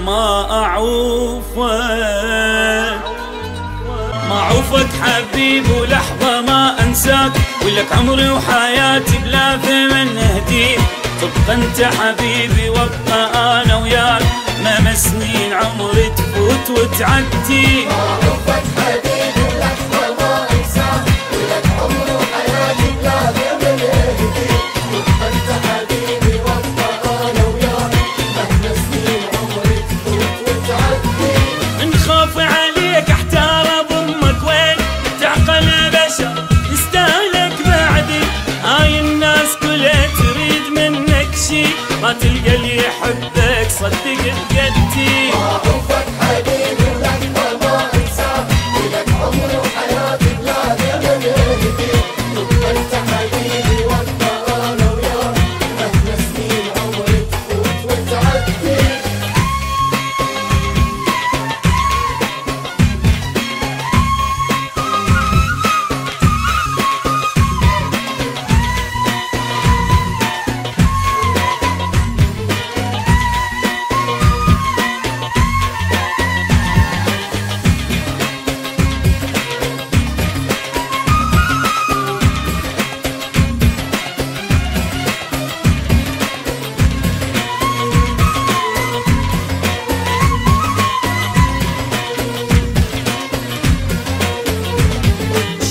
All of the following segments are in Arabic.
ما أعوفك حبيب ولحظة ما أنساك، ولك عمري وحياتي بلا ثمن أهديك. تبقى أنت حبيبي وابقى أنا وياك، مهما سنين عمري تفوت وتعدي. ما أعوفك حبيبي ولحظة ما أنساك، ولك عمري وحياتي بلا ثمن أهديك. تبقى أنت حبيبي وابقى أنا وياك، مهما سنين عمري تفوت وتعدي. من خوف عليك احتار اضمك وين، تعقل بشر يستاهلك بعدي. هاي الناس كلها تريد منك شي، ما تلقى اللي يحبك صدق بجدي. ما أعوفك حبيبي ولحظة ما أنساك، ولك عمري وحياتي بلا ثمن أهديك. تبقى أنت حبيبي وابقى أنا وياك، مهما سنين عمري تفوت وتعدي.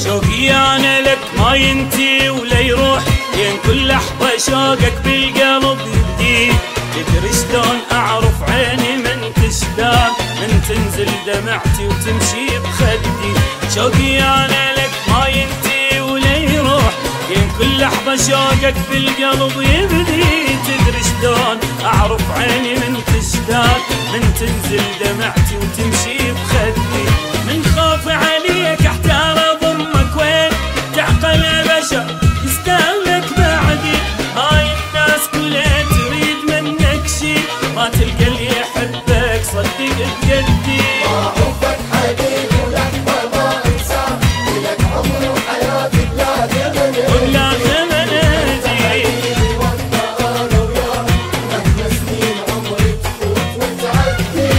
شوقي أنا لك ما ينتهي ولا يروح، لين كل لحظة شوقك بالقلب يبدي. تدري شلون أعرف عيني من تشتاق، من تنزل دمعتي وتمشي بخدي. شوقي أنا لك ما ينتهي ولا يروح، لين كل لحظة شوقك بالقلب يبدي. تدري شلون أعرف عيني من تشتاق، من تنزل دمعتي وتمشي بخدي. من خوفي عليك احتار اضمك وين، تعقل بشر يستاهلك بعدي. هاي الناس كلها تريد منك شي، ما تلقى اللي يحبك صدق بجدي. ما أعوفك حبيبي ولحظة ما أنساك، ولك عمري وحياتي بلا ثمن ولا أهديك. ثمن أهديك. حبيبي وابقى أنا وياك، مهما سنين عمري تفوت وتعدي.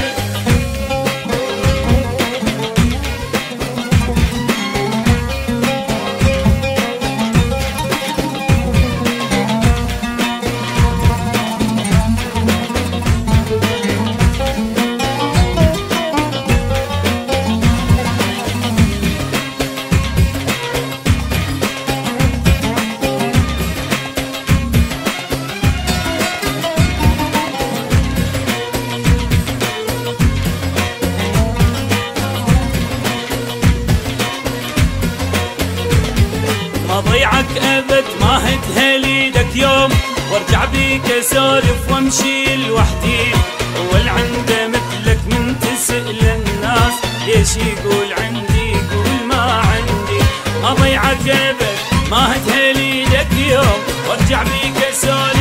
ما ضيعك ابد ما هتهلي لك يوم، وارجع بيك اسولف وامشي لوحدي. اول عنده مثلك من تسأل الناس، ليش يقول عندي يقول ما عندي. ما ضيعك ابد ما هتهلي لك يوم، وارجع بيك اسولف